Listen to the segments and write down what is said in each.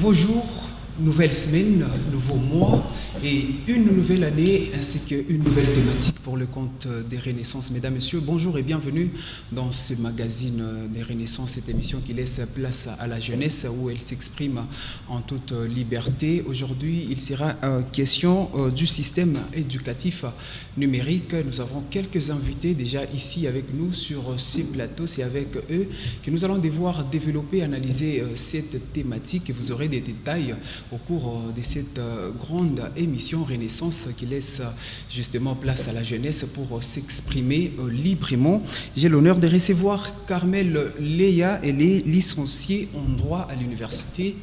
Nouveau jour, nouvelle semaine, nouveau mois et une nouvelle année ainsi qu'une nouvelle thématique pour le compte des Renaissances. Mesdames, Messieurs, bonjour et bienvenue dans ce magazine des Renaissances, cette émission qui laisse place à la jeunesse où elle s'exprime en toute liberté. Aujourd'hui, il sera question du système éducatif numérique. Nous avons quelques invités déjà ici avec nous sur ces plateaux. C'est avec eux que nous allons devoir développer, analyser cette thématique et vous aurez des détails au cours de cette grande émission Renaissance qui laisse justement place à la jeunesse pour s'exprimer librement. J'ai l'honneur de recevoir Carmel Léa, elle est licenciée en droit à l'université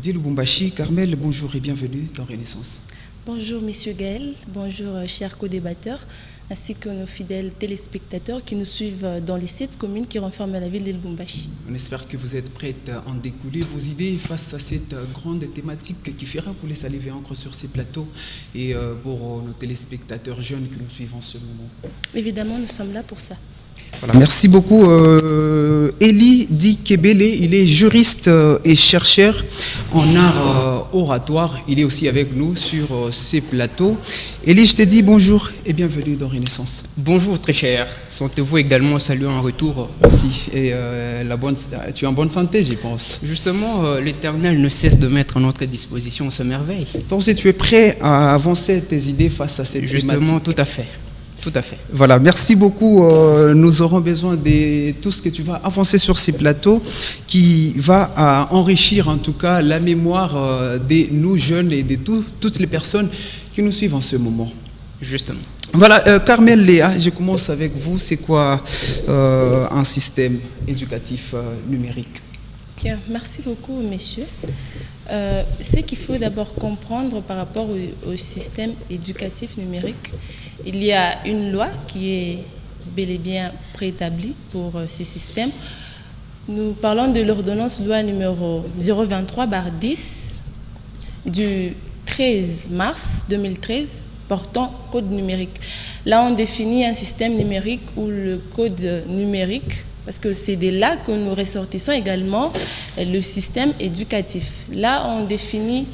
de Lubumbashi. Carmel, bonjour et bienvenue dans Renaissance. Bonjour Monsieur Gaël, bonjour chers co-débatteurs, ainsi que nos fidèles téléspectateurs qui nous suivent dans les 7 communes qui renferment la ville de Lubumbashi. On espère que vous êtes prêtes à en découler vos idées face à cette grande thématique qui fera couler salive et encre sur ces plateaux et pour nos téléspectateurs jeunes que nous suivons en ce moment. Évidemment, nous sommes là pour ça. Voilà, merci beaucoup. Eli Dikebele, il est juriste et chercheur en art oratoire. Il est aussi avec nous sur ces plateaux. Eli, je te dis bonjour et bienvenue dans Renaissance. Bonjour très cher. Sentez-vous également saluer en retour. Merci. Et tu es en bonne santé, je pense. Justement, l'Éternel ne cesse de mettre à notre disposition ce merveille. Donc, si tu es prêt à avancer tes idées face à cette Justement, thématique. tout à fait. Tout à fait. Voilà, merci beaucoup. Nous aurons besoin de tout ce que tu vas avancer sur ces plateaux qui va enrichir en tout cas la mémoire de nous jeunes et de toutes les personnes qui nous suivent en ce moment. Justement. Voilà, Carmel Léa, je commence avec vous. C'est quoi un système éducatif numérique? Bien, merci beaucoup messieurs. Ce qu'il faut d'abord comprendre par rapport au système éducatif numérique, il y a une loi qui est bel et bien préétablie pour ces systèmes. Nous parlons de l'ordonnance loi numéro 023/10 du 13 mars 2013 portant code numérique. Là, on définit un système numérique ou le code numérique, parce que c'est de là que nous ressortissons également le système éducatif. Là, on définit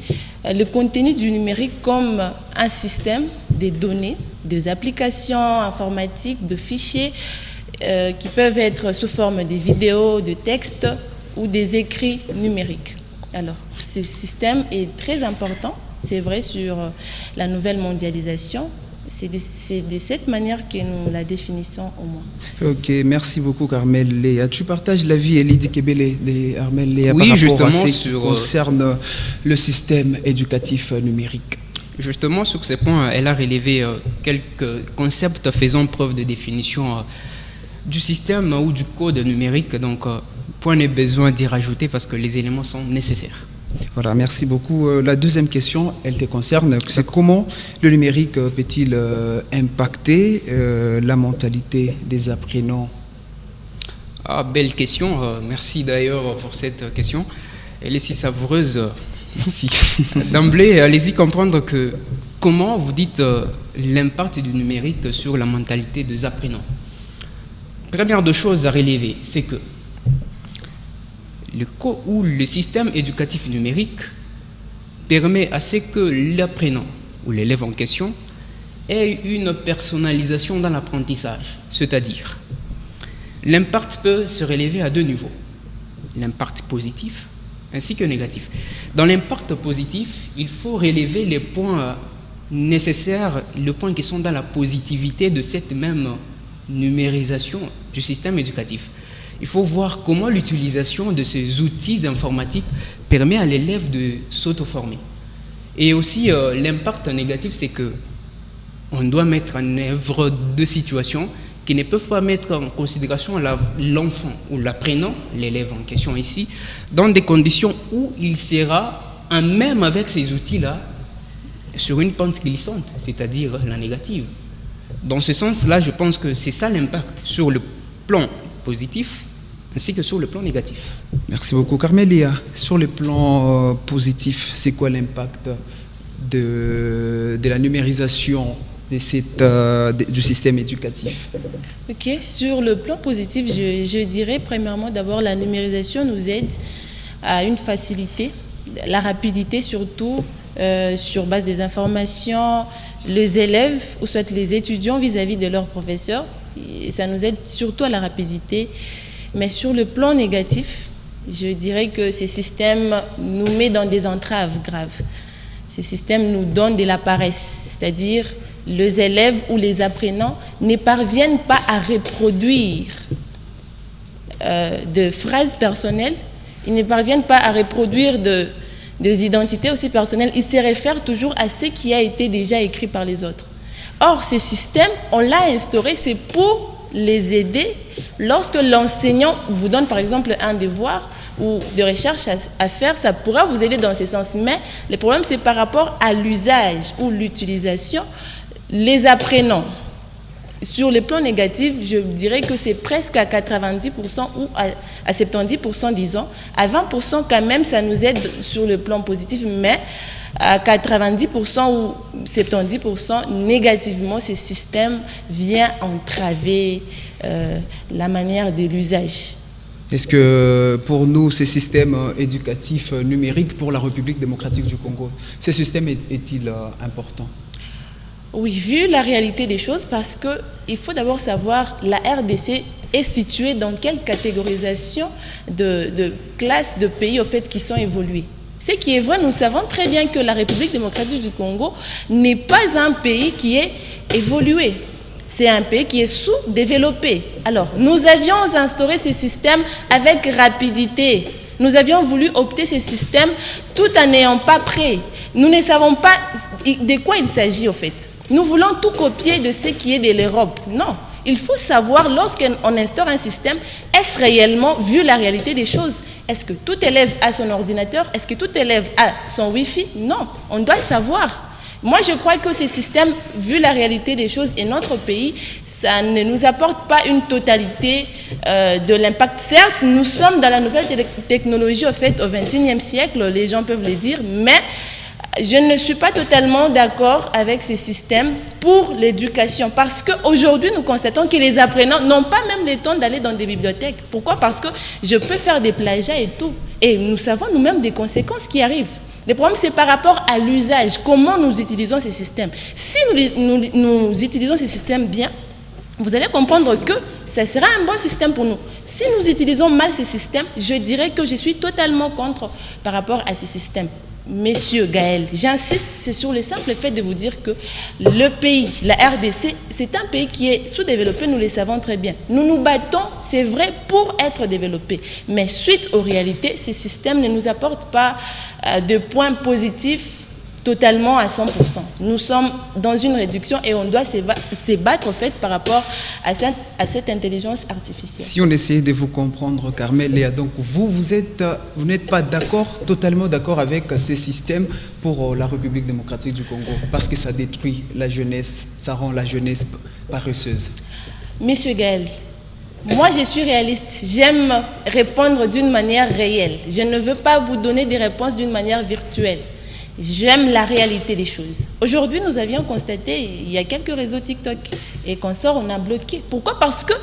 le contenu du numérique comme un système de données, des applications informatiques, de fichiers qui peuvent être sous forme de vidéos, de textes ou des écrits numériques. Alors, ce système est très important, c'est vrai, sur la nouvelle mondialisation. C'est de cette manière que nous la définissons au moins. Ok, merci beaucoup Carmel Léa. Tu partages l'avis Eli Dikebele de Carmel Léa Oui, par rapport à justement, ce qui concerne le système éducatif numérique. Justement, sur ce point, elle a relevé quelques concepts faisant preuve de définition du système ou du code numérique. Donc, point n'est besoin d'y rajouter parce que les éléments sont nécessaires. Voilà, merci beaucoup. La deuxième question, elle te concerne. C'est comment le numérique peut-il impacter la mentalité des apprenants? Ah, belle question. Merci d'ailleurs pour cette question. Elle est si savoureuse. Merci. D'emblée, allez-y comprendre que comment vous dites l'impact du numérique sur la mentalité des apprenants. Première de choses à relever, c'est que le système éducatif numérique permet à ce que l'apprenant ou l'élève en question ait une personnalisation dans l'apprentissage. C'est-à-dire, l'impact peut se relever à 2 niveaux. L'impact positif ainsi que négatif. Dans l'impact positif, il faut relever les points nécessaires, les points qui sont dans la positivité de cette même numérisation du système éducatif. Il faut voir comment l'utilisation de ces outils informatiques permet à l'élève de s'auto-former. Et aussi, l'impact négatif, c'est qu'on doit mettre en œuvre 2 situations qui ne peuvent pas mettre en considération l'enfant ou l'apprenant, l'élève en question ici, dans des conditions où il sera en même avec ces outils-là sur une pente glissante, c'est-à-dire la négative. Dans ce sens-là, je pense que c'est ça l'impact sur le plan positif ainsi que sur le plan négatif. Merci beaucoup. Carmel Léa, sur le plan positif, c'est quoi l'impact de la numérisation du système éducatif? Ok, sur le plan positif, je dirais premièrement d'abord la numérisation nous aide à une facilité la rapidité surtout, sur base des informations, les élèves ou soit les étudiants vis-à-vis de leurs professeurs. Et ça nous aide surtout à la rapidité. Mais sur le plan négatif, je dirais que ces systèmes nous mettent dans des entraves graves. Ces systèmes nous donnent de la paresse, c'est-à-dire les élèves ou les apprenants ne parviennent pas à reproduire de phrases personnelles, ils ne parviennent pas à reproduire des identités aussi personnelles, ils se réfèrent toujours à ce qui a été déjà écrit par les autres. Or, ce système, on l'a instauré, c'est pour les aider lorsque l'enseignant vous donne par exemple un devoir ou de recherche à faire, ça pourra vous aider dans ce sens. Mais le problème, c'est par rapport à l'usage ou l'utilisation, les apprenants. Sur le plan négatif, je dirais que c'est presque à 90% ou à 70%, disons. À 20% quand même, ça nous aide sur le plan positif, mais à 90% ou 70% négativement, ce système vient entraver la manière de l'usage. Est-ce que pour nous, ces systèmes éducatifs numériques pour la République démocratique du Congo, ce système est-il important? Oui, vu la réalité des choses, parce qu'il faut d'abord savoir la RDC est située dans quelle catégorisation de classes de pays au fait qui sont évolués. Ce qui est vrai, nous savons très bien que la République démocratique du Congo n'est pas un pays qui est évolué. C'est un pays qui est sous-développé. Alors, nous avions instauré ce système avec rapidité. Nous avions voulu opter ce système tout en n'ayant pas prêt. Nous ne savons pas de quoi il s'agit au fait. Nous voulons tout copier de ce qui est de l'Europe. Non. Il faut savoir, lorsqu'on instaure un système, est-ce réellement, vu la réalité des choses, est-ce que tout élève a son ordinateur? Est-ce que tout élève a son Wi-Fi? Non. On doit savoir. Moi, je crois que ce système, vu la réalité des choses et notre pays, ça ne nous apporte pas une totalité de l'impact. Certes, nous sommes dans la nouvelle technologie, au fait, au XXIe siècle, les gens peuvent le dire, mais je ne suis pas totalement d'accord avec ce système pour l'éducation. Parce qu'aujourd'hui, nous constatons que les apprenants n'ont pas même le temps d'aller dans des bibliothèques. Pourquoi? Parce que je peux faire des plagiats et tout. Et nous savons nous-mêmes des conséquences qui arrivent. Le problème, c'est par rapport à l'usage. Comment nous utilisons ces systèmes? Si nous utilisons ces systèmes bien, vous allez comprendre que ça sera un bon système pour nous. Si nous utilisons mal ces systèmes, je dirais que je suis totalement contre par rapport à ces systèmes. Monsieur Gaël, j'insiste, c'est sur le simple fait de vous dire que le pays, la RDC, c'est un pays qui est sous-développé, nous le savons très bien. Nous nous battons, c'est vrai, pour être développé. Mais suite aux réalités, ces systèmes ne nous apportent pas de points positifs totalement à 100%. Nous sommes dans une réduction et on doit se battre en fait par rapport à cette intelligence artificielle. Si on essaie de vous comprendre, Carmel, Léa, donc vous n'êtes pas d'accord, totalement d'accord avec ces systèmes pour la République démocratique du Congo, parce que ça détruit la jeunesse, ça rend la jeunesse paresseuse. Monsieur Gaël, moi je suis réaliste, j'aime répondre d'une manière réelle. Je ne veux pas vous donner des réponses d'une manière virtuelle. J'aime la réalité des choses. Aujourd'hui, nous avions constaté, il y a quelques réseaux TikTok et consorts, on a bloqué. Pourquoi? Parce que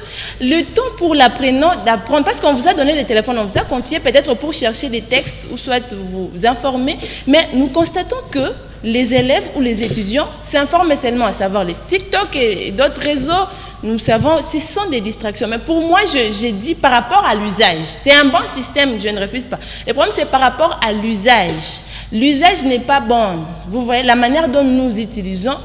le temps pour l'apprenant d'apprendre, parce qu'on vous a donné les téléphones, on vous a confié peut-être pour chercher des textes ou soit vous informer, mais nous constatons que les élèves ou les étudiants s'informent seulement, à savoir les TikTok et d'autres réseaux. Nous savons, ce sont des distractions. Mais pour moi, j'ai dit par rapport à l'usage. C'est un bon système, je ne refuse pas. Le problème, c'est par rapport à l'usage. L'usage n'est pas bon. Vous voyez, la manière dont nous utilisons,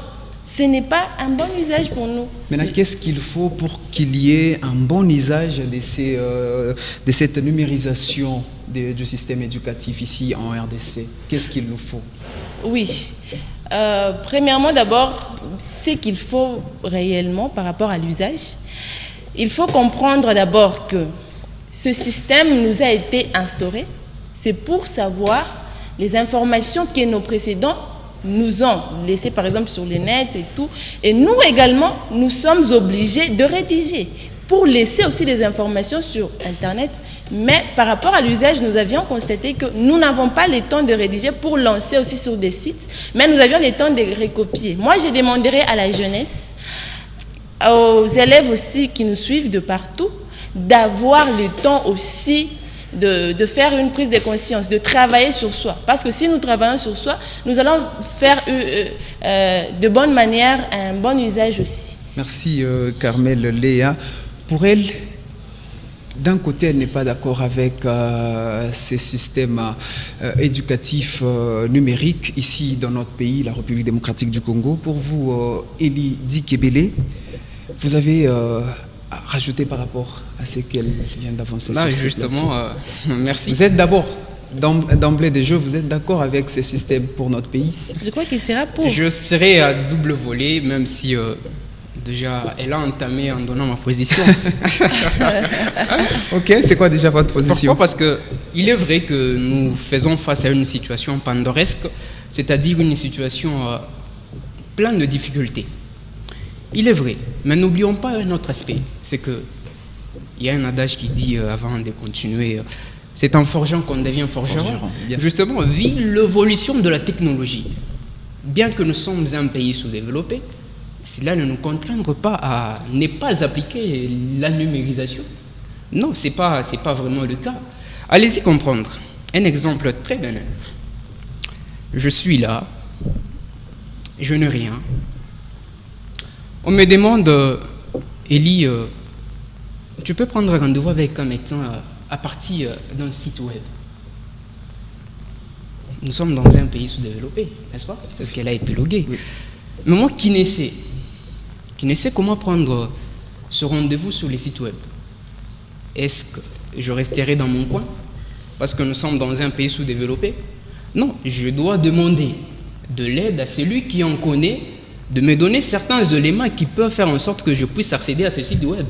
ce n'est pas un bon usage pour nous. Maintenant, qu'est-ce qu'il faut pour qu'il y ait un bon usage de cette numérisation du système éducatif ici en RDC? Qu'est-ce qu'il nous faut? Oui. Premièrement, d'abord, ce qu'il faut réellement par rapport à l'usage, il faut comprendre d'abord que ce système nous a été instauré, c'est pour savoir les informations que nos précédents nous ont laissées, par exemple, sur le net et tout. Et nous également, nous sommes obligés de rédiger pour laisser aussi des informations sur Internet. Mais par rapport à l'usage, nous avions constaté que nous n'avons pas le temps de rédiger pour lancer aussi sur des sites, mais nous avions le temps de recopier. Moi, je demanderais à la jeunesse, aux élèves aussi qui nous suivent de partout, d'avoir le temps aussi de faire une prise de conscience, de travailler sur soi. Parce que si nous travaillons sur soi, nous allons faire de bonne manière un bon usage aussi. Merci Carmel Léa. Pour elle, d'un côté, elle n'est pas d'accord avec ces systèmes éducatifs numériques ici dans notre pays, la République démocratique du Congo. Pour vous, Elie Dikebele, vous avez rajouté par rapport à ce qu'elle vient d'avancer. Justement, merci. Vous êtes d'abord, d'emblée des jeux, vous êtes d'accord avec ces systèmes pour notre pays? Je crois qu'il sera pour. Je serai à double volet, même si... déjà, elle a entamé en donnant ma position. Ok, c'est quoi déjà votre position? Pourquoi? Parce qu'il est vrai que nous faisons face à une situation pandoresque, c'est-à-dire une situation pleine de difficultés. Il est vrai, mais n'oublions pas un autre aspect, c'est que il y a un adage qui dit, avant de continuer, c'est en forgeant qu'on devient forgeron. Justement, vu l'évolution de la technologie, bien que nous sommes un pays sous-développé, cela ne nous contraint pas à ne pas appliquer la numérisation. Non, ce n'est pas vraiment le cas. Allez-y comprendre. Un exemple très banal. Je suis là, je n'ai rien. On me demande, Elie, tu peux prendre rendez-vous avec un médecin à partir d'un site web. Nous sommes dans un pays sous-développé, n'est-ce pas? C'est ce qu'elle a épilogué. Oui. Mais moi qui ne sais comment prendre ce rendez-vous sur les sites web, est-ce que je resterai dans mon coin parce que nous sommes dans un pays sous-développé? Non, je dois demander de l'aide à celui qui en connaît, de me donner certains éléments qui peuvent faire en sorte que je puisse accéder à ce site web.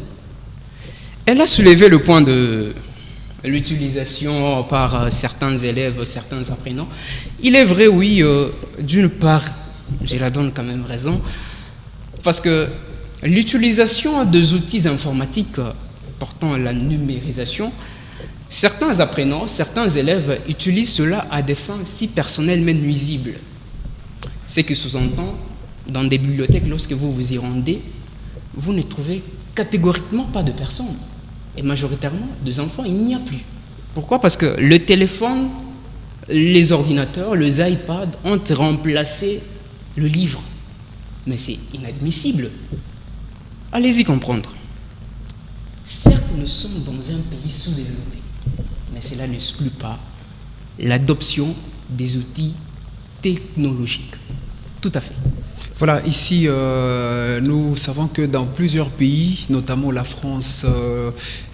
Elle a soulevé le point de l'utilisation par certains élèves, certains apprenants. Il est vrai, oui, d'une part, je la donne quand même raison, parce que l'utilisation des outils informatiques portant la numérisation, certains apprenants, certains élèves utilisent cela à des fins si personnelles mais nuisibles. Ce qui sous-entend, dans des bibliothèques, lorsque vous vous y rendez, vous ne trouvez catégoriquement pas de personnes. Et majoritairement, des enfants, il n'y a plus. Pourquoi? Parce que le téléphone, les ordinateurs, les iPads ont remplacé le livre. Mais c'est inadmissible. Allez-y comprendre. Certes, nous sommes dans un pays sous-développé, mais cela n'exclut pas l'adoption des outils technologiques. Tout à fait. Voilà, ici, nous savons que dans plusieurs pays, notamment la France,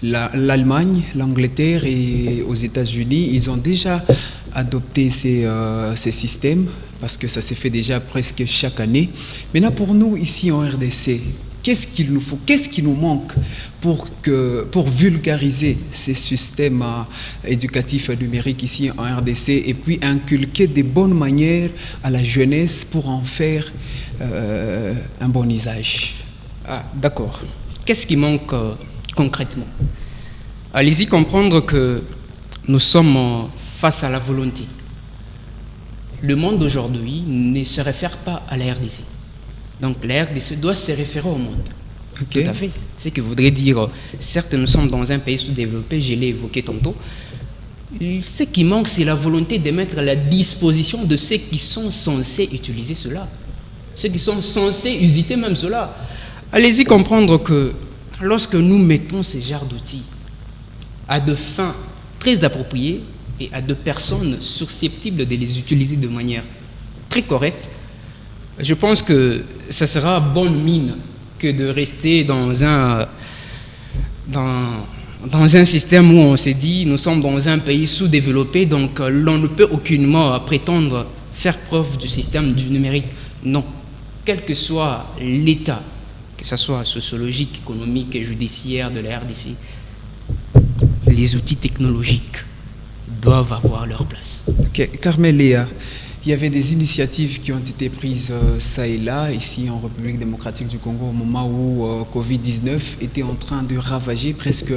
l'Allemagne, l'Angleterre et aux États-Unis, ils ont déjà adopté ces systèmes parce que ça s'est fait déjà presque chaque année. Maintenant, pour nous, ici en RDC, qu'est-ce qu'il nous faut, qu'est-ce qui nous manque pour vulgariser ces systèmes éducatifs numériques ici en RDC et puis inculquer des bonnes manières à la jeunesse pour en faire un bon usage? D'accord. Qu'est-ce qui manque concrètement? Allez-y comprendre que nous sommes face à la volonté. Le monde d'aujourd'hui ne se réfère pas à la RDC. Donc la RDC doit se référer au monde. Okay. Tout à fait. Ce qui voudrait dire, certes nous sommes dans un pays sous-développé, je l'ai évoqué tantôt. Ce qui manque, c'est la volonté de mettre à la disposition de ceux qui sont censés utiliser cela. Ceux qui sont censés user même cela. Allez-y comprendre que lorsque nous mettons ce genre d'outils à de fins très appropriées et à de personnes susceptibles de les utiliser de manière très correcte, je pense que ça sera bonne mine que de rester dans un système où on s'est dit nous sommes dans un pays sous-développé, donc l'on ne peut aucunement prétendre faire preuve du système du numérique. Non, quel que soit l'état, que ce soit sociologique, économique et judiciaire de la RDC, les outils technologiques doivent avoir leur place. Ok, Carmel Léa, il y avait des initiatives qui ont été prises ça et là, ici en République démocratique du Congo, au moment où Covid-19 était en train de ravager presque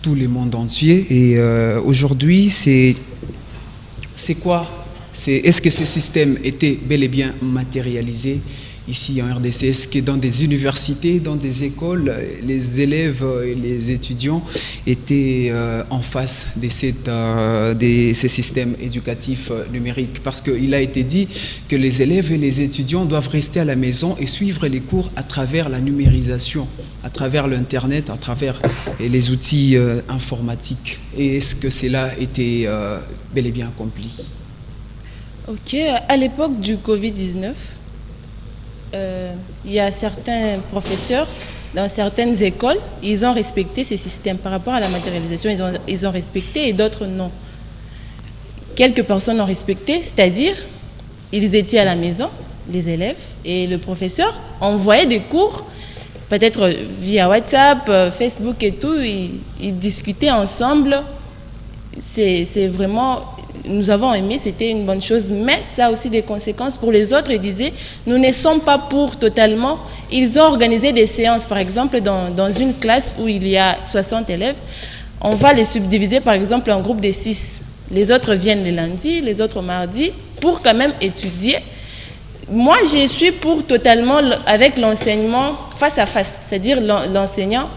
tout le monde entier. Et aujourd'hui, c'est quoi? Est-ce que ces systèmes étaient bel et bien matérialisés ici en RDC? Est-ce que dans des universités, dans des écoles, les élèves et les étudiants étaient en face de ces systèmes éducatifs numériques? Parce qu'il a été dit que les élèves et les étudiants doivent rester à la maison et suivre les cours à travers la numérisation, à travers l'Internet, à travers les outils informatiques. Et est-ce que cela était bel et bien accompli? Ok, à l'époque du Covid-19, il y a certains professeurs dans certaines écoles, ils ont respecté ces systèmes par rapport à la matérialisation, ils ont respecté et d'autres non. Quelques personnes ont respecté, c'est-à-dire ils étaient à la maison, les élèves, et le professeur envoyait des cours, peut-être via WhatsApp, Facebook et tout, ils discutaient ensemble. C'est vraiment, nous avons aimé, c'était une bonne chose, mais ça a aussi des conséquences pour les autres. Ils disaient, nous ne sommes pas pour totalement. Ils ont organisé des séances, par exemple, dans une classe où il y a 60 élèves, on va les subdiviser, par exemple, en groupe de 6. Les autres viennent le lundi, les autres mardi, pour quand même étudier. Moi, je suis pour totalement avec l'enseignement face à face, c'est-à-dire l'enseignant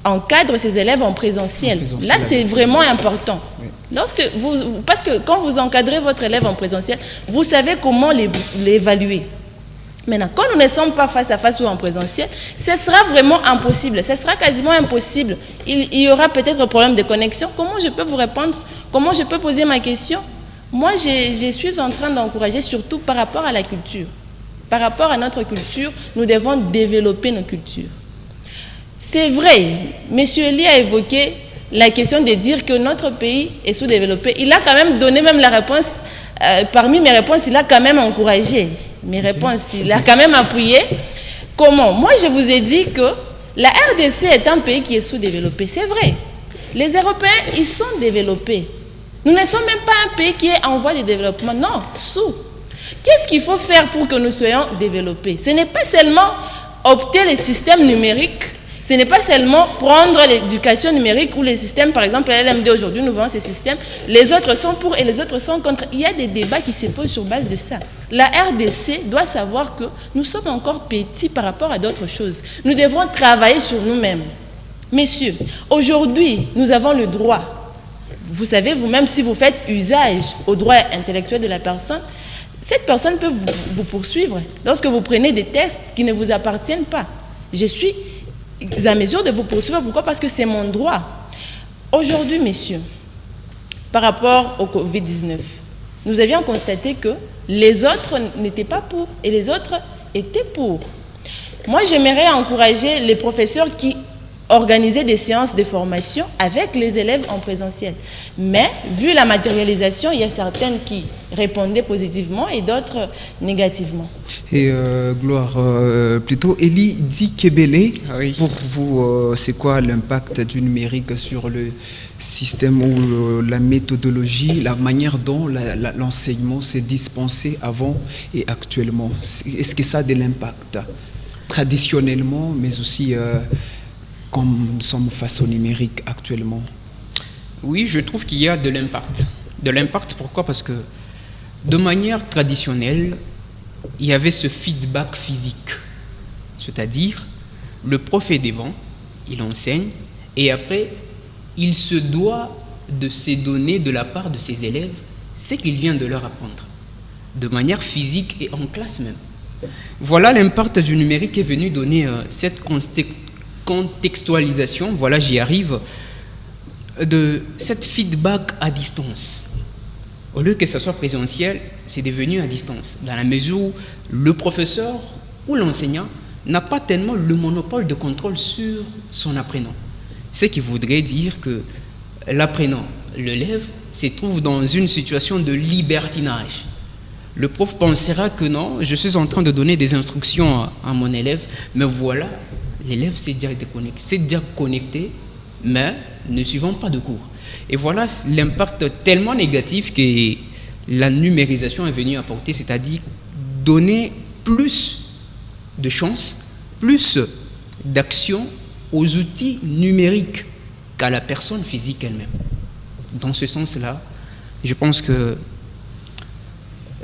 encadre ses élèves en présentiel. Là, c'est vraiment important. Oui. Parce que quand vous encadrez votre élève en présentiel, vous savez comment l'évaluer. Maintenant, quand nous ne sommes pas face à face ou en présentiel, ce sera vraiment impossible. Ce sera quasiment impossible. Il y aura peut-être un problème de connexion. Comment je peux vous répondre? Comment je peux poser ma question? Moi, je suis en train d'encourager surtout par rapport à la culture. Par rapport à notre culture, nous devons développer nos cultures. C'est vrai, M. Eli a évoqué la question de dire que notre pays est sous-développé. Il a quand même donné même la réponse, parmi mes réponses, il a quand même encouragé mes réponses, il a quand même appuyé. Comment? Moi, je vous ai dit que la RDC est un pays qui est sous-développé, c'est vrai. Les Européens, ils sont développés. Nous ne sommes même pas un pays qui est en voie de développement, non, sous. Qu'est-ce qu'il faut faire pour que nous soyons développés? Ce n'est pas seulement opter les systèmes numériques. Ce n'est pas seulement prendre l'éducation numérique ou les systèmes, par exemple, la LMD aujourd'hui, nous voyons ces systèmes, les autres sont pour et les autres sont contre. Il y a des débats qui se posent sur base de ça. La RDC doit savoir que nous sommes encore petits par rapport à d'autres choses. Nous devons travailler sur nous-mêmes. Messieurs, aujourd'hui, nous avons le droit. Vous savez, vous-même, si vous faites usage au droit intellectuel de la personne, cette personne peut vous poursuivre lorsque vous prenez des textes qui ne vous appartiennent pas. Je suis à mesure de vous poursuivre. Pourquoi? Parce que c'est mon droit. Aujourd'hui, messieurs, par rapport au Covid-19, nous avions constaté que les autres n'étaient pas pour et les autres étaient pour. Moi, j'aimerais encourager les professeurs qui organisaient des séances de formation avec les élèves en présentiel. Mais, vu la matérialisation, il y a certaines qui répondaient positivement et d'autres négativement. Et Gloire, plutôt, Eli Dikebele, oui. Pour vous, c'est quoi l'impact du numérique sur le système ou la méthodologie, la manière dont l'enseignement s'est dispensé avant et actuellement? Est-ce que ça a de l'impact traditionnellement, mais aussi comme nous sommes face au numérique actuellement? Oui, je trouve qu'il y a de l'impact. De l'impact, pourquoi? Parce que de manière traditionnelle, il y avait ce feedback physique. C'est-à-dire, le prof est devant, il enseigne, et après, il se doit de se donner de la part de ses élèves ce qu'il vient de leur apprendre, de manière physique et en classe même. Voilà l'impact du numérique qui est venu donner cette contextualisation, voilà j'y arrive, de cette feedback à distance. Au lieu que ce soit présentiel, c'est devenu à distance, dans la mesure où le professeur ou l'enseignant n'a pas tellement le monopole de contrôle sur son apprenant. Ce qui voudrait dire que l'apprenant, l'élève, se trouve dans une situation de libertinage. Le prof pensera que non, je suis en train de donner des instructions à mon élève, mais voilà, l'élève s'est déjà connecté, mais ne suivant pas de cours. Et voilà l'impact tellement négatif que la numérisation est venue apporter, c'est-à-dire donner plus de chance, plus d'action aux outils numériques qu'à la personne physique elle-même. Dans ce sens-là, je pense que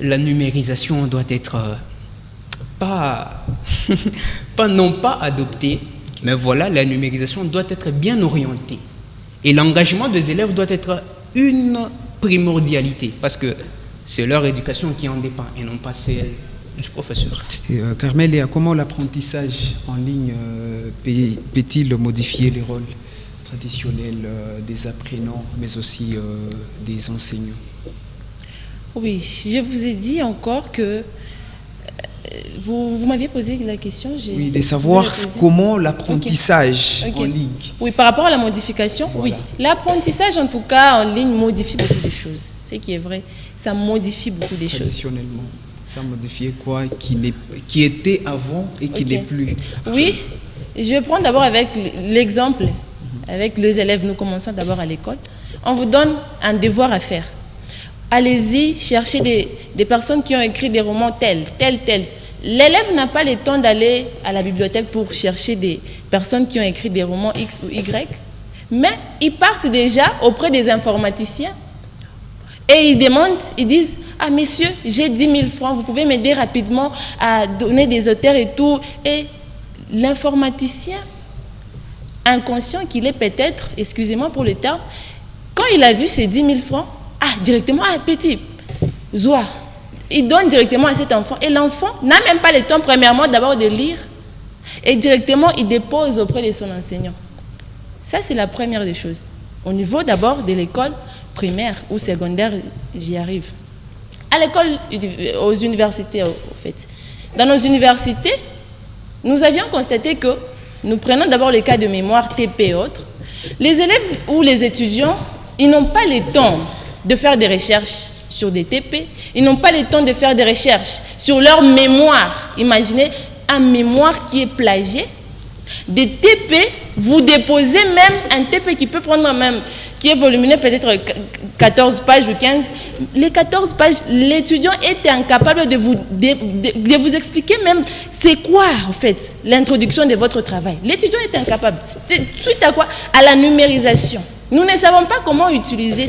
la numérisation doit être pas, non pas adoptée, mais voilà, la numérisation doit être bien orientée. Et l'engagement des élèves doit être une primordialité, parce que c'est leur éducation qui en dépend et non pas celle du professeur. Et, Carmel, comment l'apprentissage en ligne peut-il modifier les rôles traditionnels des apprenants, mais aussi des enseignants? Oui, je vous ai dit encore que vous m'aviez posé la question. Oui, de savoir comment l'apprentissage en ligne. Oui, par rapport à la modification, voilà. Oui. L'apprentissage, en tout cas, en ligne, modifie beaucoup de choses. C'est qui est vrai. Ça modifie beaucoup de choses. Traditionnellement, ça modifie quoi qui était avant et qui n'est plus? Oui, je vais prendre d'abord avec l'exemple. Avec les élèves, nous commençons d'abord à l'école. On vous donne un devoir à faire. Allez-y, cherchez des personnes qui ont écrit des romans tels. L'élève n'a pas le temps d'aller à la bibliothèque pour chercher des personnes qui ont écrit des romans X ou Y, mais ils partent déjà auprès des informaticiens et ils disent « Ah, messieurs, j'ai 10 000 francs, vous pouvez m'aider rapidement à donner des auteurs et tout. » Et l'informaticien, inconscient qu'il est peut-être, excusez-moi pour le terme, quand il a vu ces 10 000 francs, directement, petit, Zoua, il donne directement à cet enfant. Et l'enfant n'a même pas le temps, premièrement, d'abord de lire. Et directement, il dépose auprès de son enseignant. Ça, c'est la première des choses. Au niveau d'abord de l'école primaire ou secondaire, j'y arrive. À l'école, aux universités, au fait. Dans nos universités, nous avions constaté que, nous prenons d'abord le cas de mémoire, TP et autres, les élèves ou les étudiants, ils n'ont pas le temps de faire des recherches sur des TP, ils n'ont pas le temps de faire des recherches sur leur mémoire. Imaginez un mémoire qui est plagié. Des TP, vous déposez même un TP qui peut prendre même, qui est volumineux peut-être 14 pages ou 15. Les 14 pages, l'étudiant est incapable de vous expliquer même c'est quoi en fait l'introduction de votre travail. L'étudiant est incapable. Suite à quoi? À la numérisation. Nous ne savons pas comment utiliser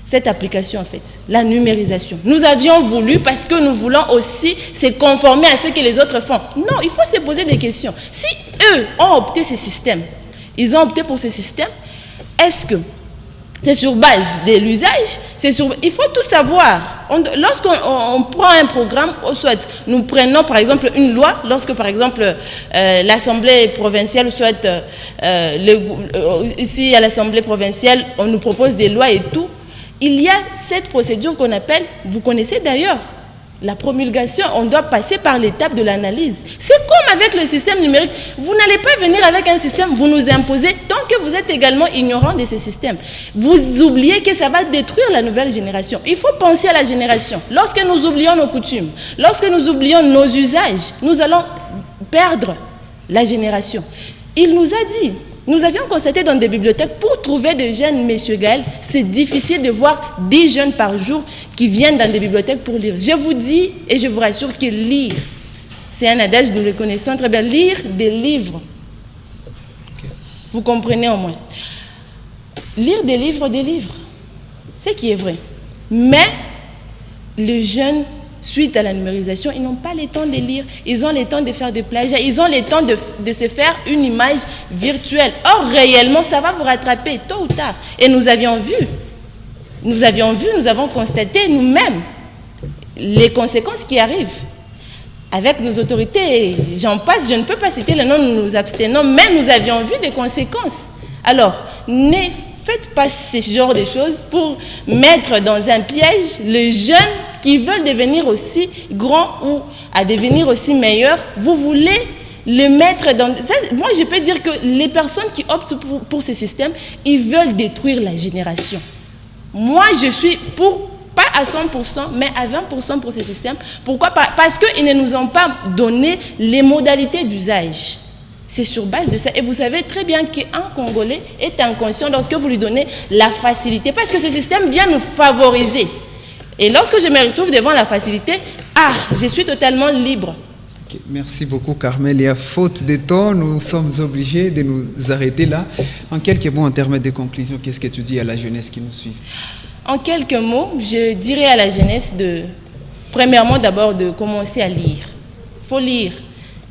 cette application en fait, la numérisation. Nous avions voulu parce que nous voulons aussi se conformer à ce que les autres font. Non, il faut se poser des questions. Si eux ont opté ce système, ils ont opté pour ce système, est-ce que c'est sur base de l'usage? Il faut tout savoir. Lorsqu'on prend un programme, soit nous prenons par exemple une loi, lorsque par exemple l'Assemblée provinciale, soit ici à l'Assemblée provinciale, on nous propose des lois et tout, il y a cette procédure qu'on appelle, vous connaissez d'ailleurs, la promulgation, on doit passer par l'étape de l'analyse. C'est comme avec le système numérique. Vous n'allez pas venir avec un système, vous nous imposez, tant que vous êtes également ignorant de ce système. Vous oubliez que ça va détruire la nouvelle génération. Il faut penser à la génération. Lorsque nous oublions nos coutumes, lorsque nous oublions nos usages, nous allons perdre la génération. Il nous a dit, nous avions constaté dans des bibliothèques, pour trouver des jeunes, messieurs Gaël, c'est difficile de voir 10 jeunes par jour qui viennent dans des bibliothèques pour lire. Je vous dis et je vous rassure que lire, c'est un adage, nous le connaissons très bien, lire des livres. Okay. Vous comprenez au moins. Lire des livres, c'est qui est vrai. Mais les jeunes, suite à la numérisation, ils n'ont pas le temps de lire, ils ont le temps de faire des plagiats, ils ont le temps de se faire une image virtuelle. Or, réellement, ça va vous rattraper tôt ou tard. Et nous avons constaté nous-mêmes les conséquences qui arrivent avec nos autorités. J'en passe, je ne peux pas citer le nom, nous nous abstenons, mais nous avions vu des conséquences. Alors, ne faites pas ce genre de choses pour mettre dans un piège les jeunes qui veulent devenir aussi grands ou à devenir aussi meilleurs. Vous voulez les mettre dans... Moi, je peux dire que les personnes qui optent pour ce système, ils veulent détruire la génération. Moi, je suis pour, pas à 100%, mais à 20% pour ce système. Pourquoi? Parce qu'ils ne nous ont pas donné les modalités d'usage. C'est sur base de ça. Et vous savez très bien qu'un Congolais est inconscient lorsque vous lui donnez la facilité. Parce que ce système vient nous favoriser. Et lorsque je me retrouve devant la facilité, je suis totalement libre. Okay, merci beaucoup Carmel. Et à faute de temps, nous sommes obligés de nous arrêter là. En quelques mots, en termes de conclusion, qu'est-ce que tu dis à la jeunesse qui nous suit? En quelques mots, je dirais à la jeunesse premièrement d'abord de commencer à lire. faut lire.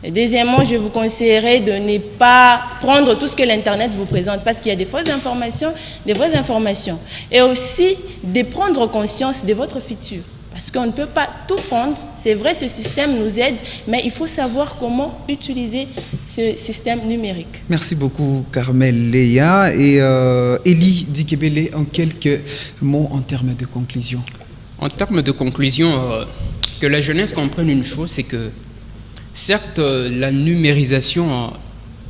Et deuxièmement, je vous conseillerais de ne pas prendre tout ce que l'Internet vous présente parce qu'il y a des fausses informations, des vraies informations. Et aussi de prendre conscience de votre futur. Parce qu'on ne peut pas tout prendre. C'est vrai, ce système nous aide, mais il faut savoir comment utiliser ce système numérique. Merci beaucoup, Carmel Léa. Et Elie Dikebele, en quelques mots en termes de conclusion. En termes de conclusion, que la jeunesse comprenne une chose, c'est que certes, la numérisation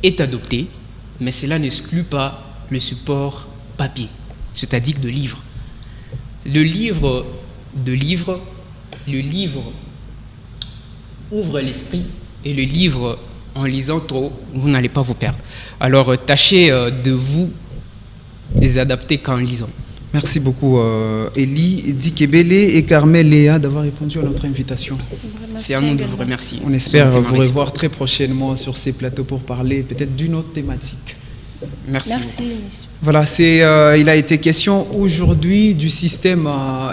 est adoptée, mais cela n'exclut pas le support papier, c'est-à-dire de livres. Le livre ouvre l'esprit et le livre, en lisant trop, vous n'allez pas vous perdre. Alors, tâchez de vous les adapter qu'en lisant. Merci beaucoup, Elie Dikebele et Carmel Léa, d'avoir répondu à notre invitation. C'est à nous de vous remercier. On espère vous revoir très prochainement sur ces plateaux pour parler peut-être d'une autre thématique. Merci. Merci, monsieur. Voilà, il a été question aujourd'hui du système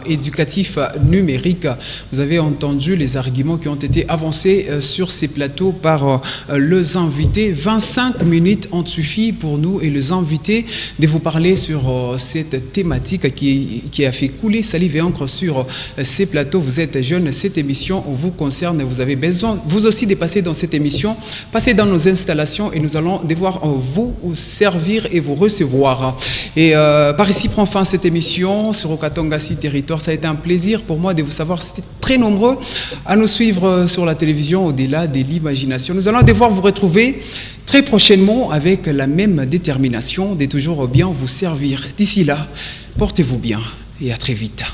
éducatif numérique. Vous avez entendu les arguments qui ont été avancés sur ces plateaux par les invités. 25 minutes ont suffi pour nous et les invités de vous parler sur cette thématique qui a fait couler salive et encre sur ces plateaux. Vous êtes jeunes, cette émission vous concerne. Vous avez besoin, vous aussi, de passer dans cette émission, passer dans nos installations et nous allons devoir vous servir et vous recevoir. Et par ici prend fin cette émission sur Okatongasi Territoire. Ça a été un plaisir pour moi de vous savoir. C'était très nombreux à nous suivre sur la télévision au-delà de l'imagination. Nous allons devoir vous retrouver très prochainement avec la même détermination de toujours bien vous servir. D'ici là, portez-vous bien et à très vite.